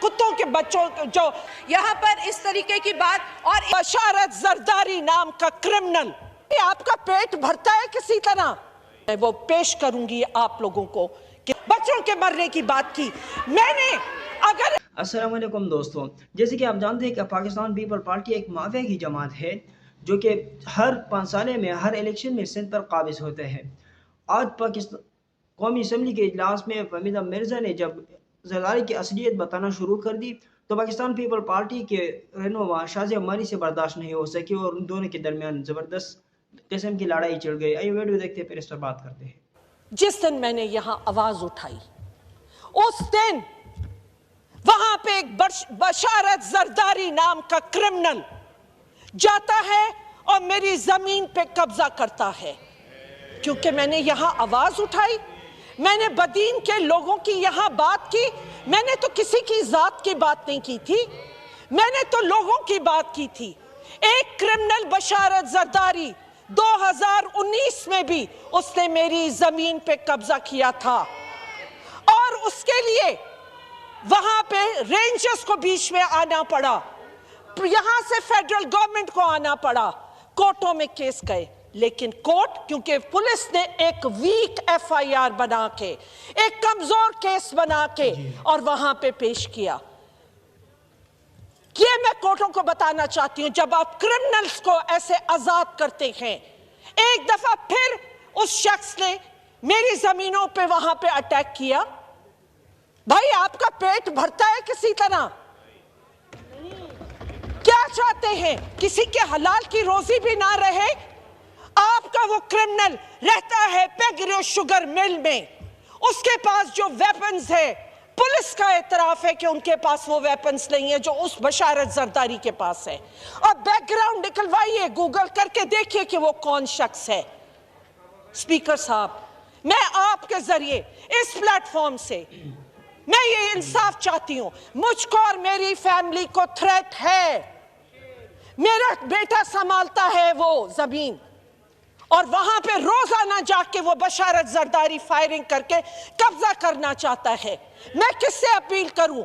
कुत्तों के बच्चों जो यहाँ पर इस तरीके की बात। और बशारत जरदारी नाम का क्रिमिनल, आपका पेट भरता है किसी तरह? मैं वो पेश करूंगी आप लोगों को कि बच्चों के मरने की बात की मैंने। अगर अस्सलाम वालेकुम दोस्तों, जैसे कि आप जानते हैं कि पाकिस्तान पीपल पार्टी एक माफिया की जमात है जो कि हर 5 साल में हर इलेक्शन में सिंध पर काबिज होते हैं। आज पाकिस्तान कौमी असम्बली के इजलास में फहमीदा मिर्ज़ा ने जब ज़रदारी की असलियत बताना शुरू कर दी तो पाकिस्तान पीपल पार्टी के रहनुमा शाज़िया अमानी से बर्दाश्त नहीं हो सकी और उन दोनों के दरमियान ज़बरदस्त किस्म की लड़ाई छिड़ गई। आइए वीडियो देखते हैं, फिर इस पर बात करते हैं। जिस दिन मैंने यहाँ आवाज उठाई उस दिन वहां पे एक बशारत जरदारी नाम का क्रिमिनल जाता है और मेरी जमीन पे कब्जा करता है। क्योंकि मैंने यहां आवाज उठाई, मैंने बदीन के लोगों की यहां बात की। मैंने तो किसी की जात की बात नहीं की थी, मैंने तो लोगों की बात की थी। एक क्रिमिनल बशारत जरदारी 2019 में भी उसने मेरी जमीन पे कब्जा किया था और उसके लिए वहां पे रेंजर्स को बीच में आना पड़ा, यहां से फेडरल गवर्नमेंट को आना पड़ा, कोर्टों में केस गए। लेकिन कोर्ट, क्योंकि पुलिस ने एक वीक एफआईआर बना के, एक कमजोर केस बना के और वहां पे पेश किया। ये मैं कोर्टों को बताना चाहती हूं, जब आप क्रिमिनल्स को ऐसे आजाद करते हैं। एक दफा फिर उस शख्स ने मेरी जमीनों पे वहां पे अटैक किया। भाई, आपका पेट भरता है किसी तरह? क्या चाहते हैं? किसी के हलाल की रोजी भी ना रहे? आपका वो क्रिमिनल रहता है पेगरो शुगर मिल में, उसके पास जो वेपन्स है, पुलिस का एतराफ है कि उनके पास वो वेपन्स नहीं है जो उस बशारत जरदारी के पास है। और बैकग्राउंड निकलवाइए, गूगल करके देखिए कि वो कौन शख्स है। स्पीकर साहब, मैं आपके जरिए इस प्लेटफॉर्म से मैं ये इंसाफ चाहती हूं। मुझको और मेरी फैमिली को थ्रेट है। मेरा बेटा संभालता है वो जमीन और वहां पे रोजाना जाके वो बशारत जरदारी फायरिंग करके कब्जा करना चाहता है। मैं किससे अपील करूं?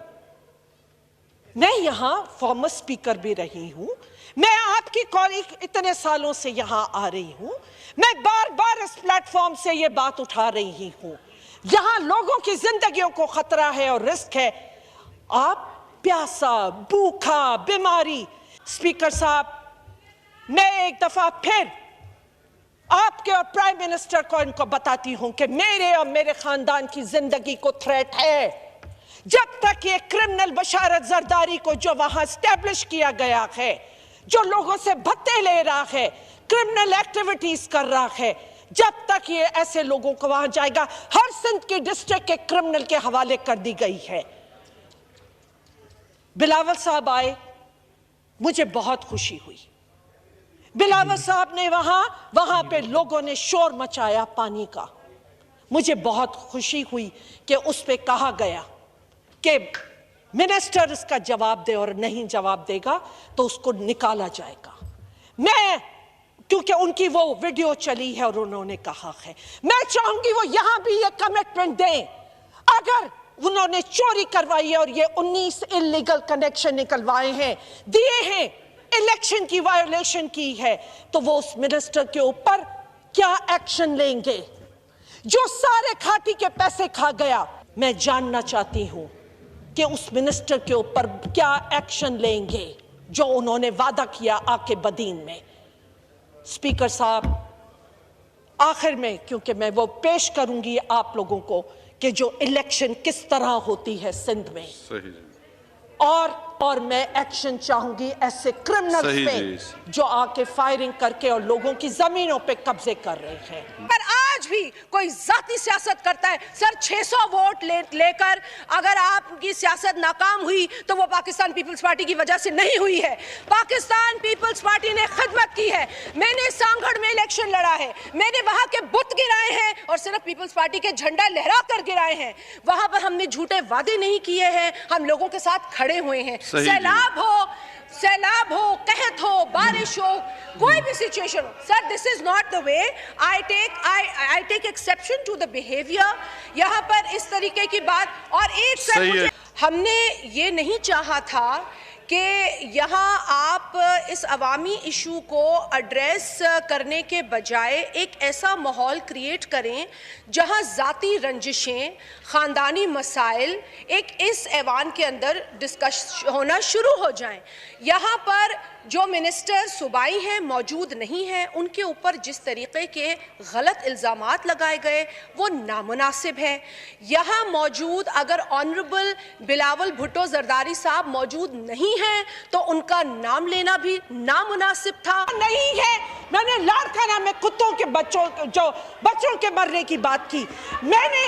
मैं यहां फॉर्मर स्पीकर भी रही हूं, मैं आपकी कॉलीग इतने सालों से यहां आ रही हूं, मैं बार बार इस प्लेटफॉर्म से ये बात उठा रही हूं। यहां लोगों की जिंदगियों को खतरा है और रिस्क है। आप प्यासा, भूखा, बीमारी। स्पीकर साहब, मैं एक दफा फिर आपके और प्राइम मिनिस्टर को इनको बताती हूं कि मेरे और मेरे खानदान की जिंदगी को थ्रेट है। जब तक ये क्रिमिनल बशारत जरदारी को जो वहां स्टैब्लिश किया गया है, जो लोगों से भत्ते ले रहा है, क्रिमिनल एक्टिविटीज कर रहा है, जब तक ये ऐसे लोगों को वहां जाएगा, हर सिंध की डिस्ट्रिक्ट के क्रिमिनल के हवाले कर दी गई है। बिलावल साहब आए, मुझे बहुत खुशी हुई। बिलावल साहब ने वहां पे लोगों ने शोर मचाया पानी का। मुझे बहुत खुशी हुई कि उस पे कहा गया कि मिनिस्टर इसका जवाब दे और नहीं जवाब देगा तो उसको निकाला जाएगा। मैं, क्योंकि उनकी वो वीडियो चली है और उन्होंने कहा है, मैं चाहूंगी वो यहां भी ये कमिटमेंट दें। अगर उन्होंने चोरी करवाई है और ये 19 इलीगल कनेक्शन निकलवाए हैं, दिए हैं, इलेक्शन की वायोलेशन की है, तो वो उस मिनिस्टर के ऊपर क्या एक्शन लेंगे जो सारे खाटी के पैसे खा गया? मैं जानना चाहती हूं कि उस मिनिस्टर के ऊपर क्या एक्शन लेंगे जो उन्होंने वादा किया आके बदीन में। स्पीकर साहब, आखिर में, क्योंकि मैं वो पेश करूंगी आप लोगों को कि जो इलेक्शन किस तरह होती है सिंध में, और मैं एक्शन चाहूंगी ऐसे क्रिमिनल्स पे जो आके फायरिंग करके और लोगों की जमीनों पे कब्जे कर रहे हैं। पर आज भी कोई जाती सियासत करता है। सर, 600 वोट लेकर अगर आपकी सियासत नाकाम हुई तो वो पाकिस्तान पीपल्स पार्टी की वजह से नहीं हुई है। पाकिस्तान पीपल्स पार्टी ने खिदमत की है। मैंने सांगड़ में इलेक्शन लड़ा है, मैंने वहां के बुत गिराए हैं और सिर्फ पीपल्स पार्टी के झंडा लहरा कर गिराए हैं। वहां पर हमने झूठे वादे नहीं किए हैं, हम लोगों के साथ खड़े हुए हैं। सैलाब हो, सैलाब हो, कहत हो, बारिश हो, कोई भी सिचुएशन हो, sir this is not the way I take exception to the behaviour. यहाँ पर इस तरीके की बात, और एक सर हमने ये नहीं चाहा था कि यहाँ आप इस अवामी इशू को एड्रेस करने के बजाय एक ऐसा माहौल क्रिएट करें जहाँ ज़ाती रंजिशें, ख़ानदानी मसाइल एक इस ऐवान के अंदर डिस्कस होना शुरू हो जाएं। यहाँ पर जो मिनिस्टर सूबाई हैं मौजूद नहीं हैं, उनके ऊपर जिस तरीके के गलत इल्ज़ामात लगाए गए वो नामुनासिब है। यहाँ मौजूद अगर ऑनरेबल बिलावल भुट्टो जरदारी साहब मौजूद नहीं हैं तो उनका नाम लेना भी नामुनासिब था। नहीं है, मैंने लाड़काना में कुत्तों के बच्चों के मरने की बात की। मैंने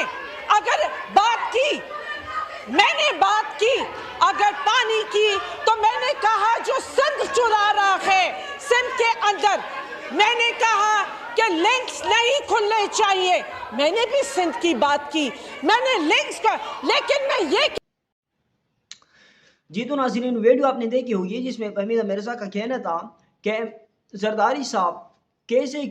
बात की अगर पानी की, तो मैंने कहा जो सिंध चुरा रहा है सिंध के अंदर, मैंने कहा कि लिंक्स नहीं खुलने चाहिए। मैंने भी सिंध की बात की, मैंने लिंक्स का, लेकिन मैं ये जी तो नाज़रीन वीडियो आपने देखी होगी जिसमें फहमीदा मिर्ज़ा का कहना था कि जरदारी साहब कैसे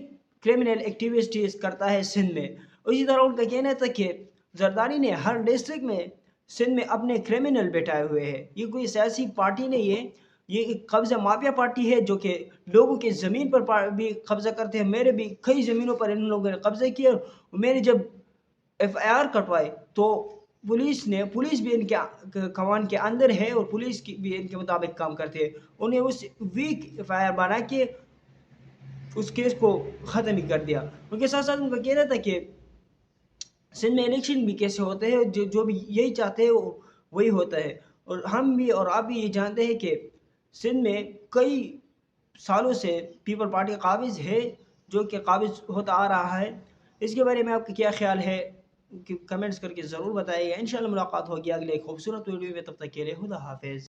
क्रिमिनल एक्टिविटीज़ करता है सिंध में। उसी तरह उनका कहना था कि जरदारी ने हर डिस्ट्रिक्ट में सिंध में अपने क्रिमिनल बैठाए हुए हैं। ये कोई सियासी पार्टी नहीं है, ये एक कब्ज़ा माफिया पार्टी है जो कि लोगों की ज़मीन पर भी कब्ज़ा करते हैं। मेरे भी कई ज़मीनों पर इन लोगों ने कब्ज़ा किया। मेरे जब FIR कटवाए तो पुलिस भी इनके कमान के अंदर है और पुलिस की भी इनके मुताबिक काम करते हैं। उन्हें उस वीक FIR बना के उस केस को ख़त्म ही कर दिया। उनके साथ साथ उनका कहना था कि सिंध में इलेक्शन भी कैसे होते हैं, जो भी यही चाहते हैं वही होता है। और हम भी और आप भी ये जानते हैं कि सिंध में कई सालों से पीपल पार्टी काबिज है, जो कि काबिज होता आ रहा है। इसके बारे में आपका क्या ख्याल है कि कमेंट्स करके ज़रूर बताइएगा। इंशाल्लाह मुलाकात होगी अगले खूबसूरत वीडियो में, तब तक के लिए खुदा हाफिज़।